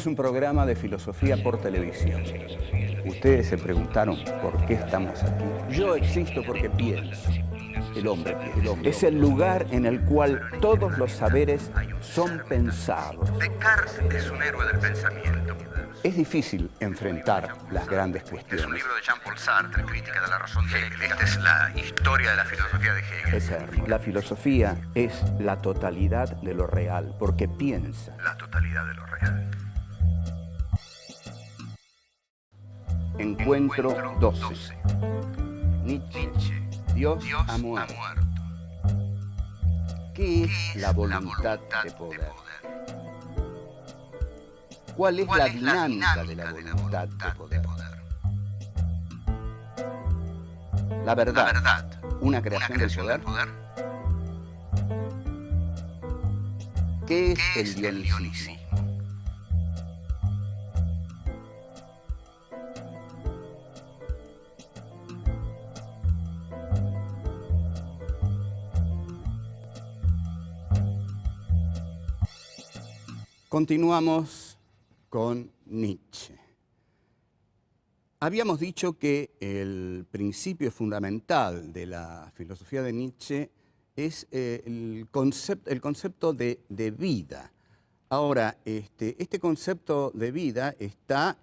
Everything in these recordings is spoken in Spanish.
es un programa de filosofía por televisión. Ustedes se preguntaron por qué estamos aquí. Yo existo porque pienso. El hombre piensa. Es el lugar en el cual todos los saberes son pensados. Descartes es un héroe del pensamiento. Es difícil enfrentar las grandes cuestiones. Es un libro de Jean-Paul Sartre, Crítica de la razón de Hegel. Esta es la historia de la filosofía de Hegel. Eterno. La filosofía es la totalidad de lo real, porque piensa. La totalidad de lo real. Encuentro 12. Nietzsche. Dios ha muerto. ¿Qué es la voluntad de poder? ¿Cuál es la dinámica de la voluntad de poder? La verdad, una creación del poder. ¿Qué es el dionicismo? Continuamos con Nietzsche. Habíamos dicho que el principio fundamental de la filosofía de Nietzsche es el concepto de vida. Ahora, este concepto de vida está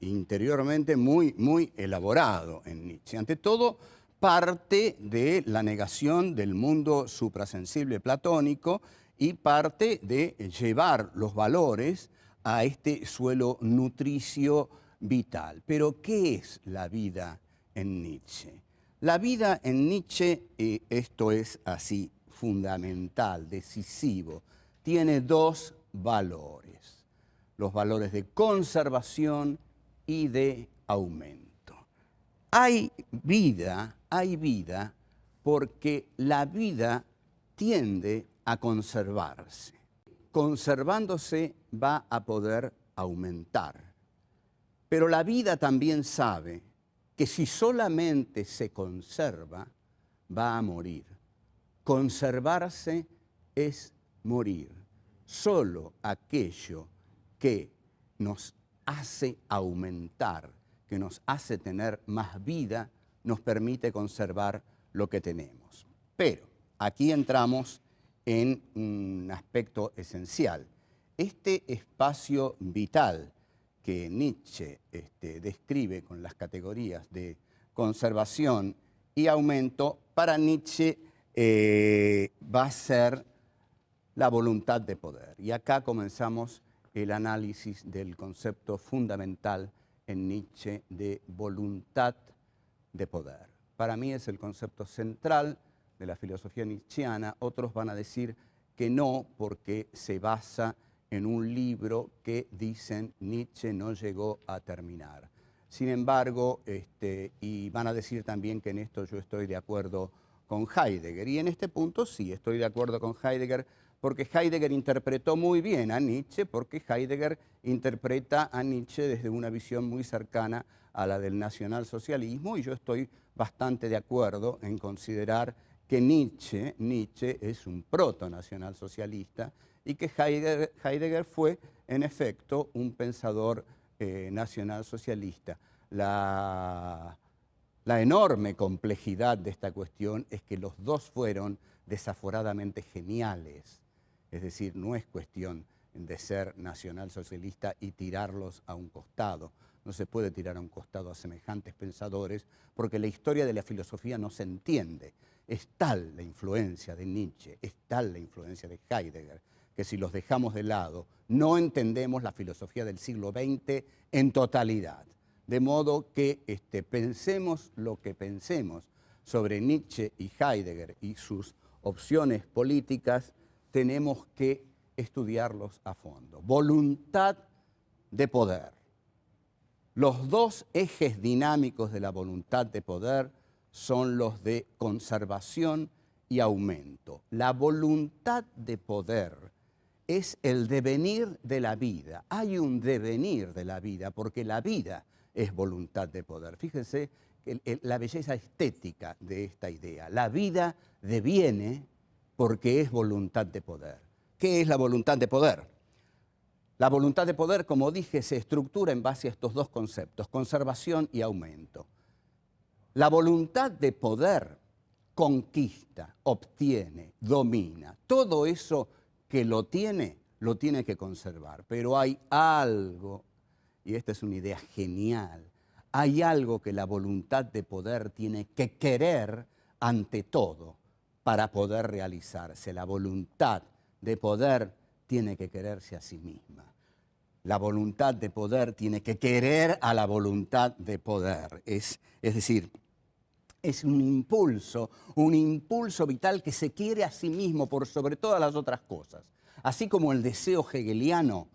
interiormente muy elaborado en Nietzsche. Ante todo, parte de la negación del mundo suprasensible platónico y parte de llevar los valores a este suelo nutricio vital. Pero, ¿qué es la vida en Nietzsche? La vida en Nietzsche, esto es así, fundamental, decisivo, tiene dos valores. Los valores de conservación y de aumento. Hay vida porque la vida tiende a conservarse. Conservándose va a poder aumentar. Pero la vida también sabe que si solamente se conserva, va a morir. Conservarse es morir. Solo aquello que nos hace aumentar, que nos hace tener más vida, nos permite conservar lo que tenemos. Pero aquí entramos en un aspecto esencial. Este espacio vital que Nietzsche describe con las categorías de conservación y aumento, para Nietzsche va a ser la voluntad de poder. Y acá comenzamos el análisis del concepto fundamental en Nietzsche de voluntad de poder. Para mí es el concepto central de la filosofía nietzscheana. Otros van a decir que no, porque se basa en un libro que dicen Nietzsche no llegó a terminar. Sin embargo, y van a decir también que en esto yo estoy de acuerdo con Heidegger. Y en este punto sí estoy de acuerdo con Heidegger, porque Heidegger interpretó muy bien a Nietzsche, porque Heidegger interpreta a Nietzsche desde una visión muy cercana a la del nacionalsocialismo, y yo estoy bastante de acuerdo en considerar que Nietzsche es un proto-nacionalsocialista y que Heidegger fue, en efecto, un pensador nacionalsocialista. La enorme complejidad de esta cuestión es que los dos fueron desaforadamente geniales. Es decir, no es cuestión de ser nacionalsocialista y tirarlos a un costado. No se puede tirar a un costado a semejantes pensadores porque la historia de la filosofía no se entiende. Es tal la influencia de Nietzsche, es tal la influencia de Heidegger, que si los dejamos de lado, no entendemos la filosofía del siglo XX en totalidad. De modo que pensemos lo que pensemos sobre Nietzsche y Heidegger y sus opciones políticas, tenemos que estudiarlos a fondo. Voluntad de poder. Los dos ejes dinámicos de la voluntad de poder son los de conservación y aumento. La voluntad de poder es el devenir de la vida. Hay un devenir de la vida, porque la vida es voluntad de poder. Fíjense la belleza estética de esta idea. La vida deviene porque es voluntad de poder. ¿Qué es la voluntad de poder? La voluntad de poder, como dije, se estructura en base a estos dos conceptos, conservación y aumento. La voluntad de poder conquista, obtiene, domina. Todo eso que lo tiene que conservar. Pero hay algo, y esta es una idea genial, hay algo que la voluntad de poder tiene que querer ante todo para poder realizarse. La voluntad de poder tiene que quererse a sí misma. La voluntad de poder tiene que querer a la voluntad de poder. Es decir, es un impulso vital que se quiere a sí mismo por sobre todas las otras cosas. Así como el deseo hegeliano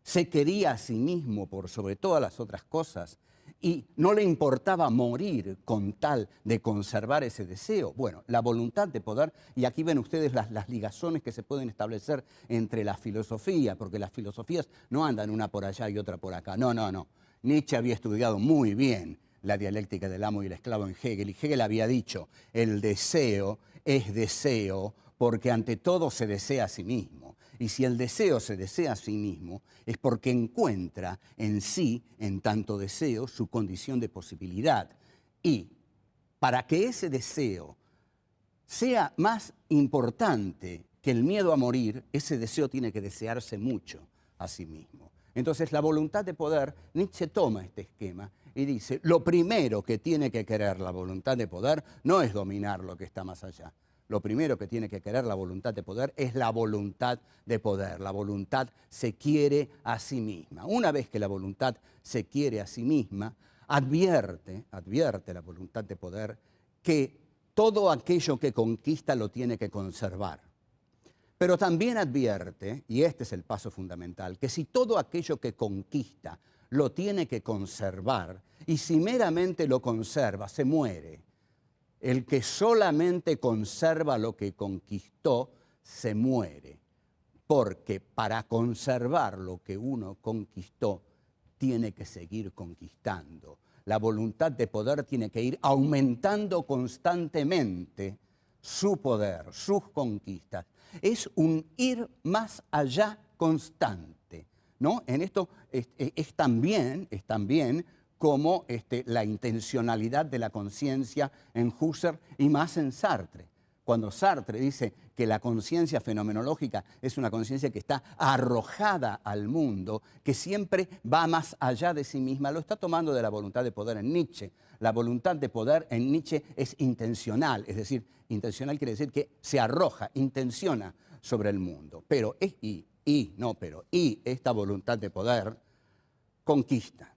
se quería a sí mismo por sobre todas las otras cosas y no le importaba morir con tal de conservar ese deseo. Bueno, la voluntad de poder, y aquí ven ustedes las ligazones que se pueden establecer entre la filosofía, porque las filosofías no andan una por allá y otra por acá. No. Nietzsche había estudiado muy bien la dialéctica del amo y el esclavo en Hegel, y Hegel había dicho, el deseo es deseo porque ante todo se desea a sí mismo. Y si el deseo se desea a sí mismo, es porque encuentra en sí, en tanto deseo, su condición de posibilidad. Y para que ese deseo sea más importante que el miedo a morir, ese deseo tiene que desearse mucho a sí mismo. Entonces, la voluntad de poder, Nietzsche toma este esquema y dice, lo primero que tiene que querer la voluntad de poder no es dominar lo que está más allá. Lo primero que tiene que querer la voluntad de poder es la voluntad de poder. La voluntad se quiere a sí misma. Una vez que la voluntad se quiere a sí misma, advierte la voluntad de poder que todo aquello que conquista lo tiene que conservar. Pero también advierte, y este es el paso fundamental, que si todo aquello que conquista lo tiene que conservar, y si meramente lo conserva, se muere. El que solamente conserva lo que conquistó, se muere. Porque para conservar lo que uno conquistó, tiene que seguir conquistando. La voluntad de poder tiene que ir aumentando constantemente su poder, sus conquistas. Es un ir más allá constante, ¿no? En esto es también como la intencionalidad de la conciencia en Husserl y más en Sartre. Cuando Sartre dice que la conciencia fenomenológica es una conciencia que está arrojada al mundo, que siempre va más allá de sí misma, lo está tomando de la voluntad de poder en Nietzsche. La voluntad de poder en Nietzsche es intencional, es decir, intencional quiere decir que se arroja, intenciona sobre el mundo. Pero esta voluntad de poder conquista.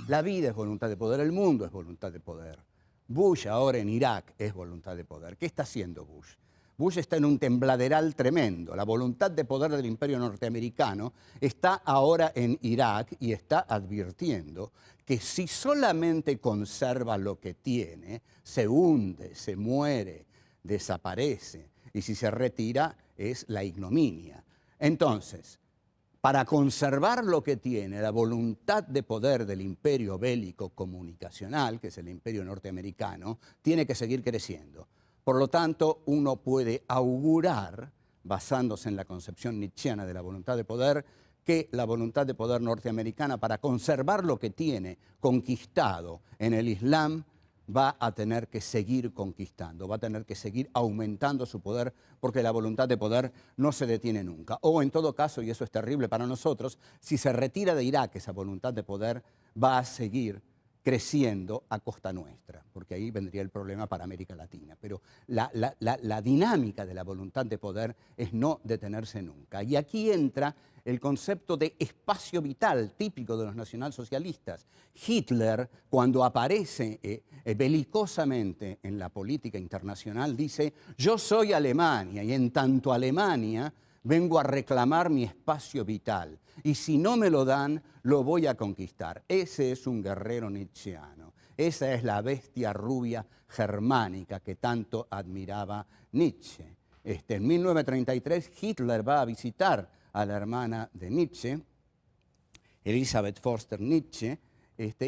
La vida es voluntad de poder, el mundo es voluntad de poder. Bush ahora en Irak es voluntad de poder. ¿Qué está haciendo Bush? Bush está en un tembladeral tremendo. La voluntad de poder del imperio norteamericano está ahora en Irak y está advirtiendo que si solamente conserva lo que tiene, se hunde, se muere, desaparece. Y si se retira, es la ignominia. Entonces, para conservar lo que tiene, la voluntad de poder del imperio bélico comunicacional, que es el imperio norteamericano, tiene que seguir creciendo. Por lo tanto, uno puede augurar, basándose en la concepción nietzscheana de la voluntad de poder, que la voluntad de poder norteamericana, para conservar lo que tiene conquistado en el Islam, va a tener que seguir conquistando, va a tener que seguir aumentando su poder, porque la voluntad de poder no se detiene nunca. O en todo caso, y eso es terrible para nosotros, si se retira de Irak esa voluntad de poder, va a seguir creciendo a costa nuestra, porque ahí vendría el problema para América Latina. Pero la dinámica de la voluntad de poder es no detenerse nunca. Y aquí entra el concepto de espacio vital típico de los nacionalsocialistas. Hitler, cuando aparece belicosamente en la política internacional, dice: yo soy Alemania y en tanto Alemania vengo a reclamar mi espacio vital y si no me lo dan, lo voy a conquistar. Ese es un guerrero nietzscheano. Esa es la bestia rubia germánica que tanto admiraba Nietzsche. En 1933 Hitler va a visitar a la hermana de Nietzsche, Elisabeth Förster Nietzsche,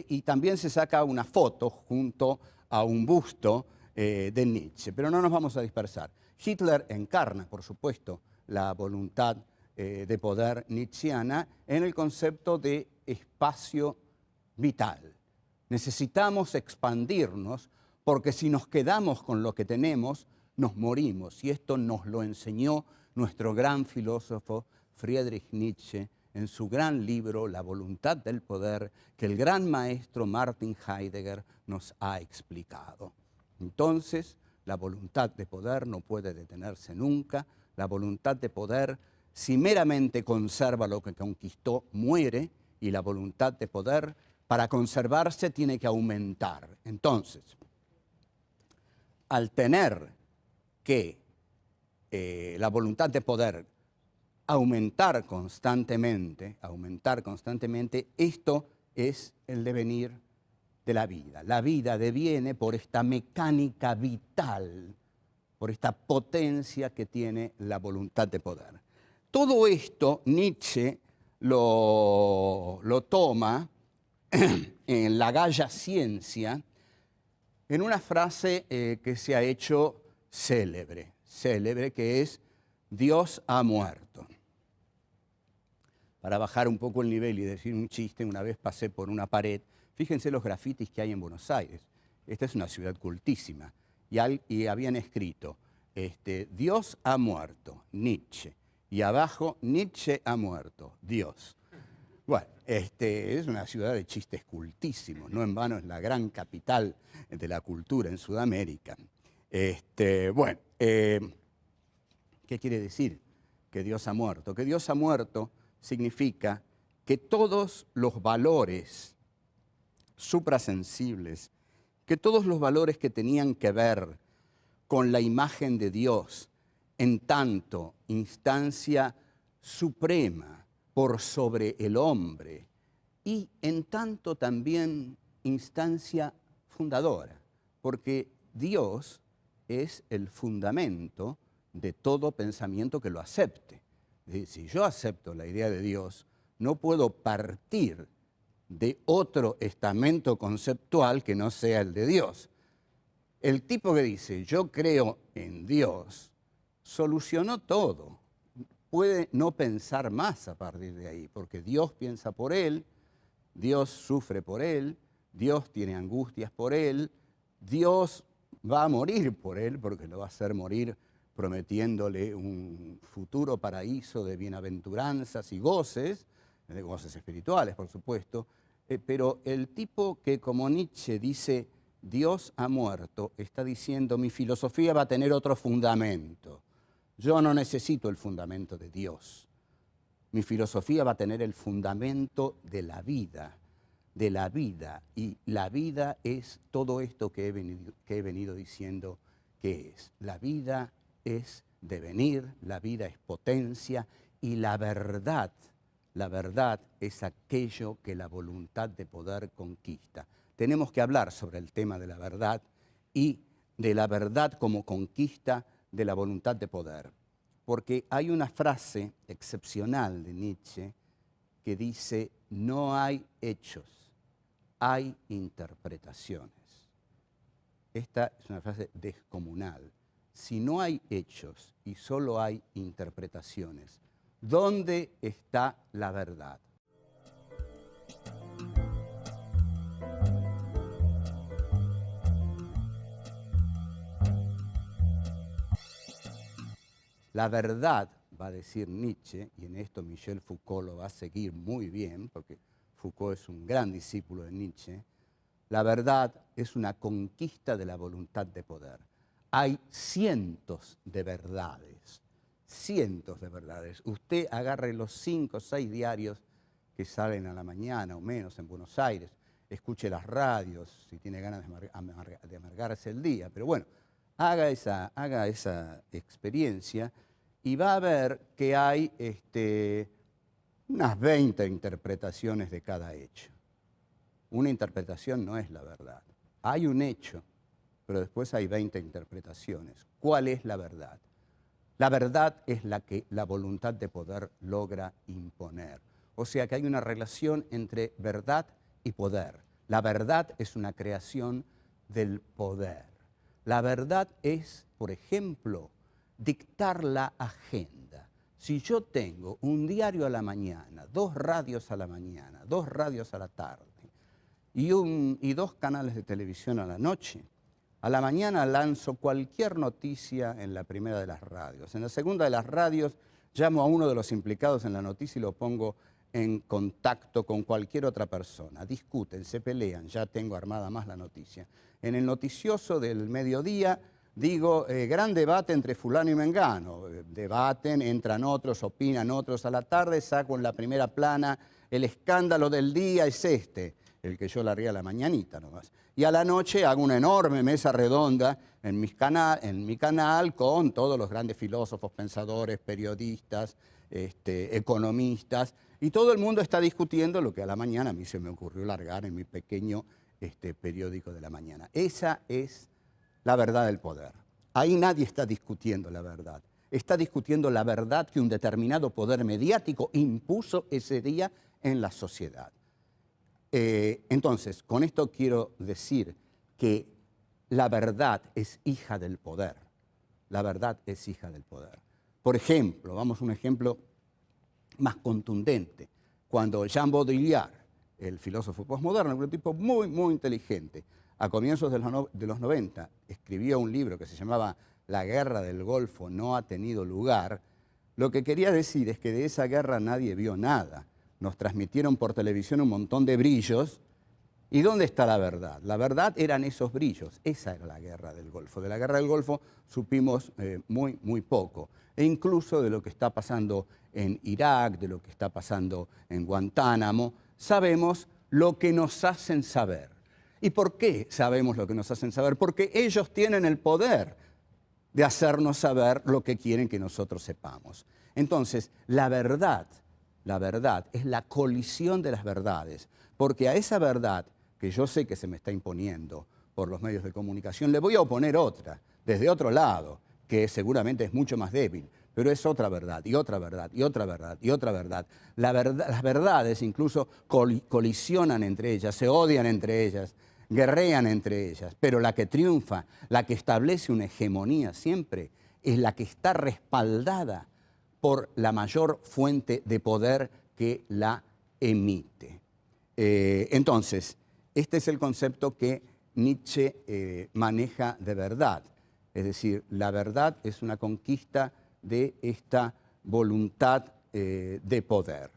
y también se saca una foto junto a un busto de Nietzsche, pero no nos vamos a dispersar. Hitler encarna, por supuesto, la voluntad de poder nietzscheana en el concepto de espacio vital. Necesitamos expandirnos porque si nos quedamos con lo que tenemos, nos morimos. Y esto nos lo enseñó nuestro gran filósofo Friedrich Nietzsche en su gran libro La voluntad del poder, que el gran maestro Martin Heidegger nos ha explicado. Entonces, la voluntad de poder no puede detenerse nunca. La voluntad de poder, si meramente conserva lo que conquistó, muere, y la voluntad de poder, para conservarse, tiene que aumentar. Entonces, al tener que la voluntad de poder aumentar constantemente, esto es el devenir de la vida. La vida deviene por esta mecánica vital, por esta potencia que tiene la voluntad de poder. Todo esto Nietzsche lo toma en La Gaia Ciencia, en una frase que se ha hecho célebre, que es Dios ha muerto. Para bajar un poco el nivel y decir un chiste, una vez pasé por una pared, fíjense los grafitis que hay en Buenos Aires. Esta es una ciudad cultísima. Y habían escrito, Dios ha muerto, Nietzsche. Y abajo, Nietzsche ha muerto, Dios. Bueno, es una ciudad de chistes cultísimos, no en vano es la gran capital de la cultura en Sudamérica. Bueno, ¿qué quiere decir que Dios ha muerto? Que Dios ha muerto significa que todos los valores suprasensibles, que todos los valores que tenían que ver con la imagen de Dios, en tanto instancia suprema por sobre el hombre y en tanto también instancia fundadora, porque Dios es el fundamento de todo pensamiento que lo acepte. Es decir, si yo acepto la idea de Dios, no puedo partir de otro estamento conceptual que no sea el de Dios. El tipo que dice, yo creo en Dios, solucionó todo. Puede no pensar más a partir de ahí, porque Dios piensa por él, Dios sufre por él, Dios tiene angustias por él, Dios va a morir por él, porque lo va a hacer morir prometiéndole un futuro paraíso de bienaventuranzas y goces, de goces espirituales, por supuesto, pero el tipo que como Nietzsche dice, Dios ha muerto, está diciendo, mi filosofía va a tener otro fundamento. Yo no necesito el fundamento de Dios. Mi filosofía va a tener el fundamento de la vida, y la vida es todo esto que he venido diciendo que es. La vida es devenir, la vida es potencia, y la verdad es aquello que la voluntad de poder conquista. Tenemos que hablar sobre el tema de la verdad y de la verdad como conquista de la voluntad de poder. Porque hay una frase excepcional de Nietzsche que dice, no hay hechos, hay interpretaciones. Esta es una frase descomunal. Si no hay hechos y solo hay interpretaciones, ¿dónde está la verdad? La verdad, va a decir Nietzsche, y en esto Michel Foucault lo va a seguir muy bien, porque Foucault es un gran discípulo de Nietzsche, la verdad es una conquista de la voluntad de poder. Hay cientos de verdades. Usted agarre los 5 o 6 diarios que salen a la mañana o menos en Buenos Aires, escuche las radios si tiene ganas de amargarse el día, pero bueno, haga esa experiencia y va a ver que hay unas 20 interpretaciones de cada hecho. Una interpretación no es la verdad. Hay un hecho, pero después hay 20 interpretaciones. ¿Cuál es la verdad? La verdad es la que la voluntad de poder logra imponer. O sea que hay una relación entre verdad y poder. La verdad es una creación del poder. La verdad es, por ejemplo, dictar la agenda. Si yo tengo un diario a la mañana, 2 radios a la mañana, 2 radios a la tarde y 2 canales de televisión a la noche, a la mañana lanzo cualquier noticia en la primera de las radios. En la segunda de las radios llamo a uno de los implicados en la noticia y lo pongo en contacto con cualquier otra persona. Discuten, se pelean, ya tengo armada más la noticia. En el noticioso del mediodía digo, gran debate entre fulano y mengano. Debaten, entran otros, opinan otros. A la tarde saco en la primera plana, el escándalo del día es este, el que yo largué a la mañanita nomás. Y a la noche hago una enorme mesa redonda en mi canal con todos los grandes filósofos, pensadores, periodistas, economistas, y todo el mundo está discutiendo lo que a la mañana a mí se me ocurrió largar en mi pequeño periódico de la mañana. Esa es la verdad del poder. Ahí nadie está discutiendo la verdad. Está discutiendo la verdad que un determinado poder mediático impuso ese día en la sociedad. Entonces, con esto quiero decir que la verdad es hija del poder. La verdad es hija del poder. Por ejemplo, vamos a un ejemplo más contundente. Cuando Jean Baudrillard, el filósofo posmoderno, un tipo muy, muy inteligente, a comienzos de los 90, escribió un libro que se llamaba La guerra del Golfo no ha tenido lugar, lo que quería decir es que de esa guerra nadie vio nada. Nos transmitieron por televisión un montón de brillos. ¿Y dónde está la verdad? La verdad eran esos brillos. Esa era la guerra del Golfo. De la guerra del Golfo supimos muy, muy poco. E incluso de lo que está pasando en Irak, de lo que está pasando en Guantánamo, sabemos lo que nos hacen saber. ¿Y por qué sabemos lo que nos hacen saber? Porque ellos tienen el poder de hacernos saber lo que quieren que nosotros sepamos. Entonces, la verdad es la colisión de las verdades, porque a esa verdad que yo sé que se me está imponiendo por los medios de comunicación, le voy a oponer otra, desde otro lado, que seguramente es mucho más débil, pero es otra verdad, y otra verdad, y otra verdad, y otra verdad. Las verdades incluso colisionan entre ellas, se odian entre ellas, guerrean entre ellas, pero la que triunfa, la que establece una hegemonía siempre, es la que está respaldada por la mayor fuente de poder que la emite. Entonces, este es el concepto que Nietzsche maneja de verdad. Es decir, la verdad es una conquista de esta voluntad de poder.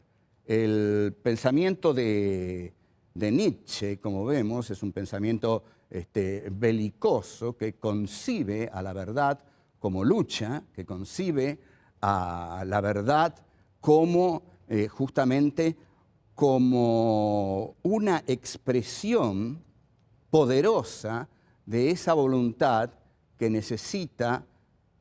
El pensamiento de Nietzsche, como vemos, es un pensamiento belicoso que concibe a la verdad como lucha, que concibe a la verdad como justamente como una expresión poderosa de esa voluntad que necesita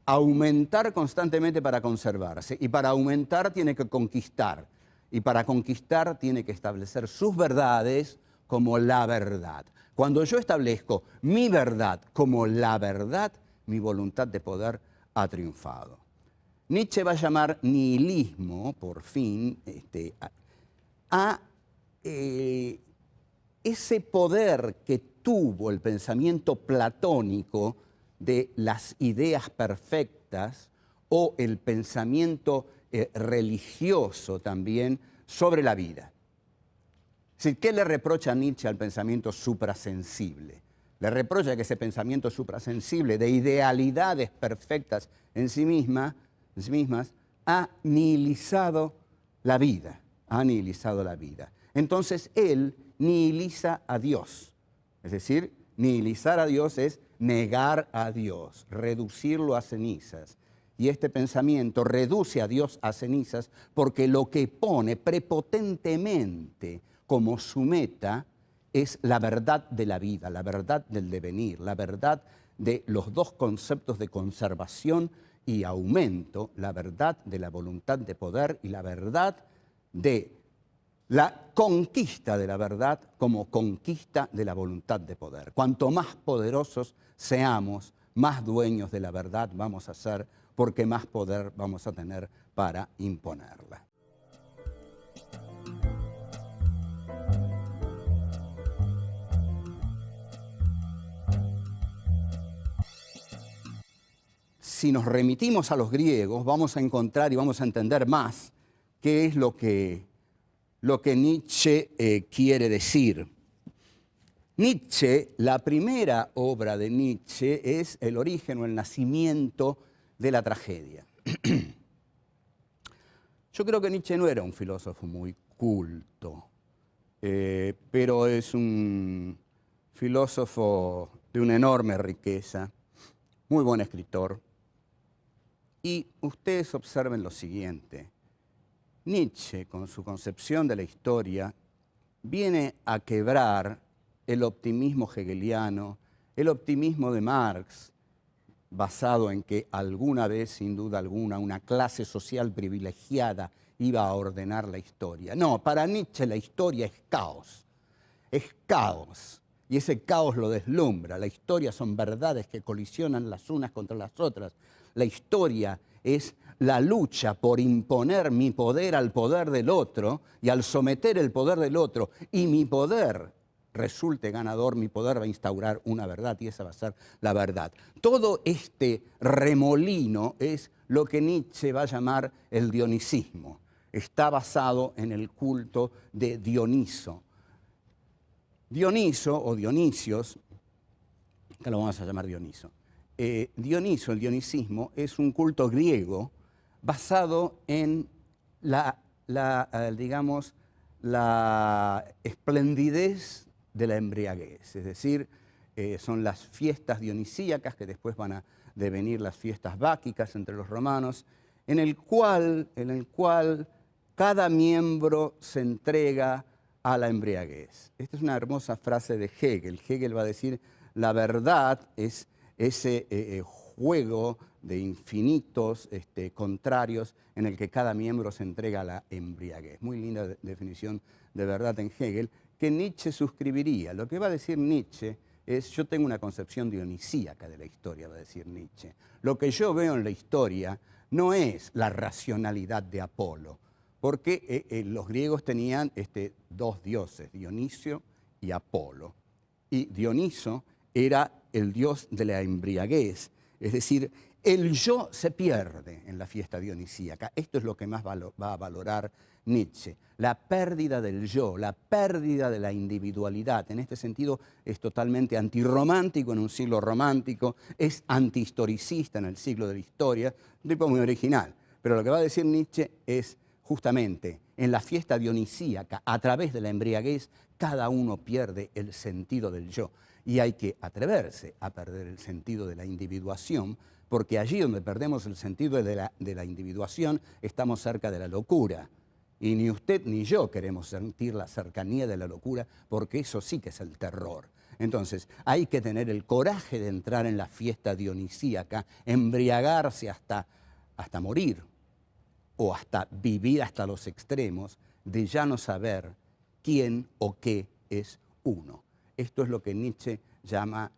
aumentar constantemente para conservarse. Y para aumentar tiene que conquistar. Y para conquistar tiene que establecer sus verdades como la verdad. Cuando yo establezco mi verdad como la verdad, mi voluntad de poder ha triunfado. Nietzsche va a llamar nihilismo, por fin, a ese poder que tuvo el pensamiento platónico de las ideas perfectas o el pensamiento religioso también sobre la vida. Es decir, ¿qué le reprocha Nietzsche al pensamiento suprasensible? Le reprocha que ese pensamiento suprasensible de idealidades perfectas en sí mismas ha nihilizado la vida. Ha nihilizado la vida. Entonces él nihiliza a Dios. Es decir, nihilizar a Dios es negar a Dios, reducirlo a cenizas. Y este pensamiento reduce a Dios a cenizas porque lo que pone prepotentemente como su meta es la verdad de la vida, la verdad del devenir, la verdad de los dos conceptos de conservación y aumento, la verdad de la voluntad de poder y la verdad de la conquista de la verdad como conquista de la voluntad de poder. Cuanto más poderosos seamos, más dueños de la verdad vamos a ser, porque más poder vamos a tener para imponerla. si nos remitimos a los griegos, vamos a encontrar y vamos a entender más qué es lo que Nietzsche quiere decir. Nietzsche, la primera obra de Nietzsche es el origen o el nacimiento de la tragedia. Yo creo que Nietzsche no era un filósofo muy culto, pero es un filósofo de una enorme riqueza, muy buen escritor. Y ustedes observen lo siguiente. Nietzsche, con su concepción de la historia, viene a quebrar el optimismo hegeliano, el optimismo de Marx, basado en que alguna vez, sin duda alguna, una clase social privilegiada iba a ordenar la historia. No, para Nietzsche la historia es caos. Es caos. Y ese caos lo deslumbra. La historia son verdades que colisionan las unas contra las otras. La historia es la lucha por imponer mi poder al poder del otro y al someter el poder del otro y mi poder resulte ganador, mi poder va a instaurar una verdad y esa va a ser la verdad. Todo este remolino es lo que Nietzsche va a llamar el dionisismo. Está basado en el culto de Dioniso. Dioniso o Dionisios, que lo vamos a llamar Dioniso. Dioniso, el dionisismo, es un culto griego basado en digamos, la esplendidez de la embriaguez, es decir, son las fiestas dionisíacas que después van a devenir las fiestas báquicas entre los romanos, en el cual cada miembro se entrega a la embriaguez. Esta es una hermosa frase de Hegel. Hegel va a decir, la verdad es ese juego de infinitos contrarios en el que cada miembro se entrega a la embriaguez. Muy linda definición de verdad en Hegel, que Nietzsche suscribiría. Lo que va a decir Nietzsche es, yo tengo una concepción dionisíaca de la historia, va a decir Nietzsche. Lo que yo veo en la historia no es la racionalidad de Apolo, porque los griegos tenían dos dioses, Dionisio y Apolo. Y Dioniso era el dios de la embriaguez, es decir, el yo se pierde en la fiesta dionisíaca. Esto es lo que más va a valorar Nietzsche, la pérdida del yo, la pérdida de la individualidad. En este sentido es totalmente antirromántico en un siglo romántico, es antihistoricista en el siglo de la historia, un tipo muy original. Pero lo que va a decir Nietzsche es justamente en la fiesta dionisíaca, a través de la embriaguez, cada uno pierde el sentido del yo. Y hay que atreverse a perder el sentido de la individuación, porque allí donde perdemos el sentido de la individuación, estamos cerca de la locura. Y ni usted ni yo queremos sentir la cercanía de la locura, porque eso sí que es el terror. Entonces, hay que tener el coraje de entrar en la fiesta dionisíaca, embriagarse hasta morir, o hasta vivir hasta los extremos, de ya no saber quién o qué es uno. Esto es lo que Nietzsche llama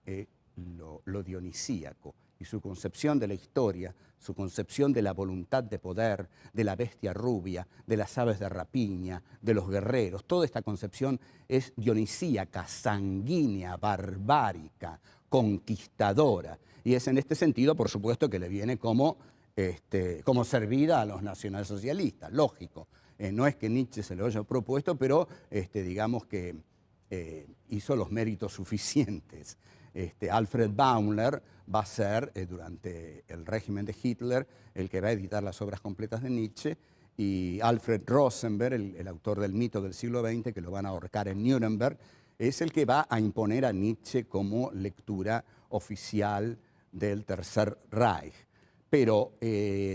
lo dionisíaco, y su concepción de la historia, su concepción de la voluntad de poder, de la bestia rubia, de las aves de rapiña, de los guerreros. Toda esta concepción es dionisíaca, sanguínea, barbárica, conquistadora. Y es en este sentido, por supuesto, que le viene como servida a los nacionalsocialistas, lógico. No es que Nietzsche se lo haya propuesto, pero digamos que hizo los méritos suficientes. Alfred Baumler va a ser, durante el régimen de Hitler, el que va a editar las obras completas de Nietzsche, y Alfred Rosenberg, el autor del mito del siglo XX, que lo van a ahorcar en Nuremberg, es el que va a imponer a Nietzsche como lectura oficial del Tercer Reich. Pero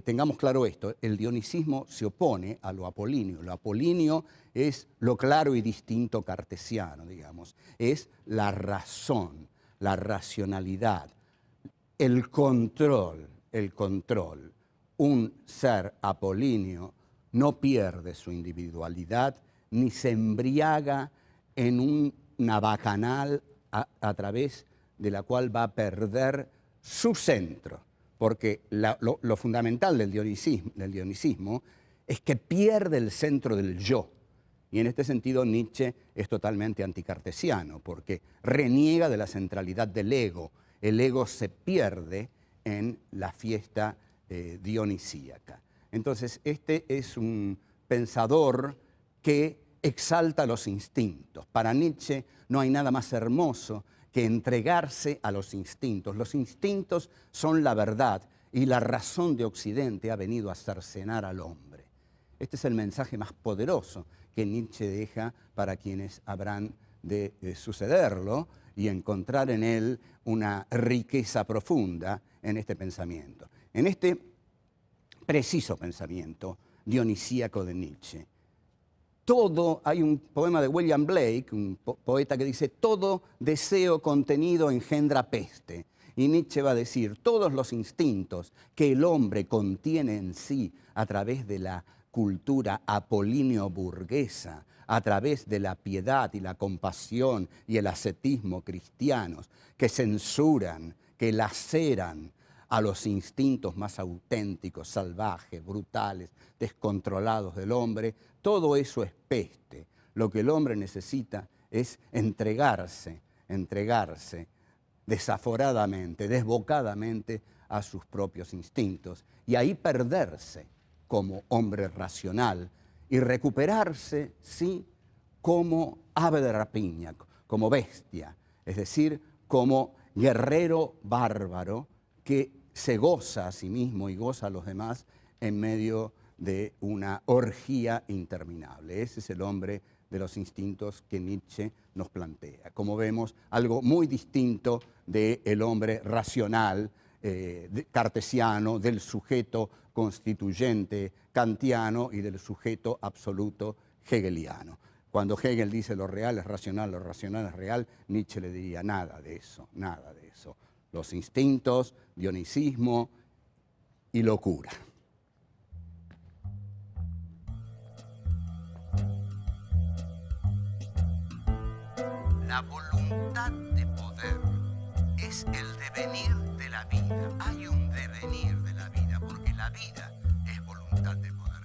tengamos claro esto, el dionisismo se opone a lo apolíneo. Lo apolíneo es lo claro y distinto cartesiano, digamos. Es la razón, la racionalidad, el control. Un ser apolíneo no pierde su individualidad ni se embriaga en una bacanal a través de la cual va a perder su centro. Porque lo fundamental del dionisismo es que pierde el centro del yo. Y en este sentido Nietzsche es totalmente anticartesiano, porque reniega de la centralidad del ego. El ego se pierde en la fiesta dionisíaca. Entonces, este es un pensador que exalta los instintos. Para Nietzsche no hay nada más hermoso que entregarse a los instintos. Los instintos son la verdad y la razón de Occidente ha venido a cercenar al hombre. Este es el mensaje más poderoso que Nietzsche deja para quienes habrán de sucederlo y encontrar en él una riqueza profunda en este pensamiento. En este preciso pensamiento dionisíaco de Nietzsche, hay un poema de William Blake, un poeta que dice: todo deseo contenido engendra peste. Y Nietzsche va a decir: todos los instintos que el hombre contiene en sí a través de la cultura apolíneo-burguesa, a través de la piedad y la compasión y el ascetismo cristianos, que censuran, que laceran a los instintos más auténticos, salvajes, brutales, descontrolados del hombre, todo eso es peste. Lo que el hombre necesita es entregarse desaforadamente, desbocadamente a sus propios instintos y ahí perderse como hombre racional y recuperarse, sí, como ave de rapiña, como bestia, es decir, como guerrero bárbaro que se goza a sí mismo y goza a los demás en medio de una orgía interminable. Ese es el hombre de los instintos que Nietzsche nos plantea. Como vemos, algo muy distinto del hombre racional, cartesiano, del sujeto constituyente kantiano y del sujeto absoluto hegeliano. Cuando Hegel dice lo real es racional, lo racional es real, Nietzsche le diría nada de eso, nada de eso. Los instintos, dionisismo y locura. La voluntad de poder es el devenir de la vida. Hay un devenir de la vida, porque la vida es voluntad de poder.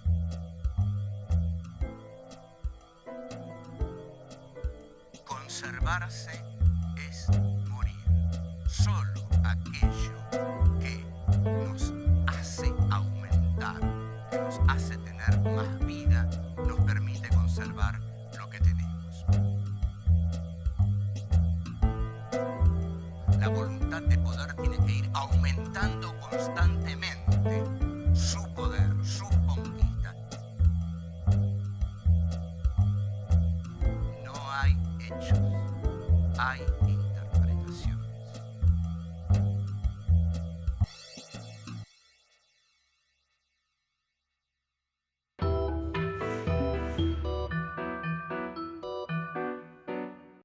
Conservarse es morir. Solo aquello que nos hace aumentar, que nos hace tener más vida, nos permite conservar lo que tenemos. La voluntad de poder tiene que ir aumentando constantemente su poder, sus conquistas. No hay hechos, hay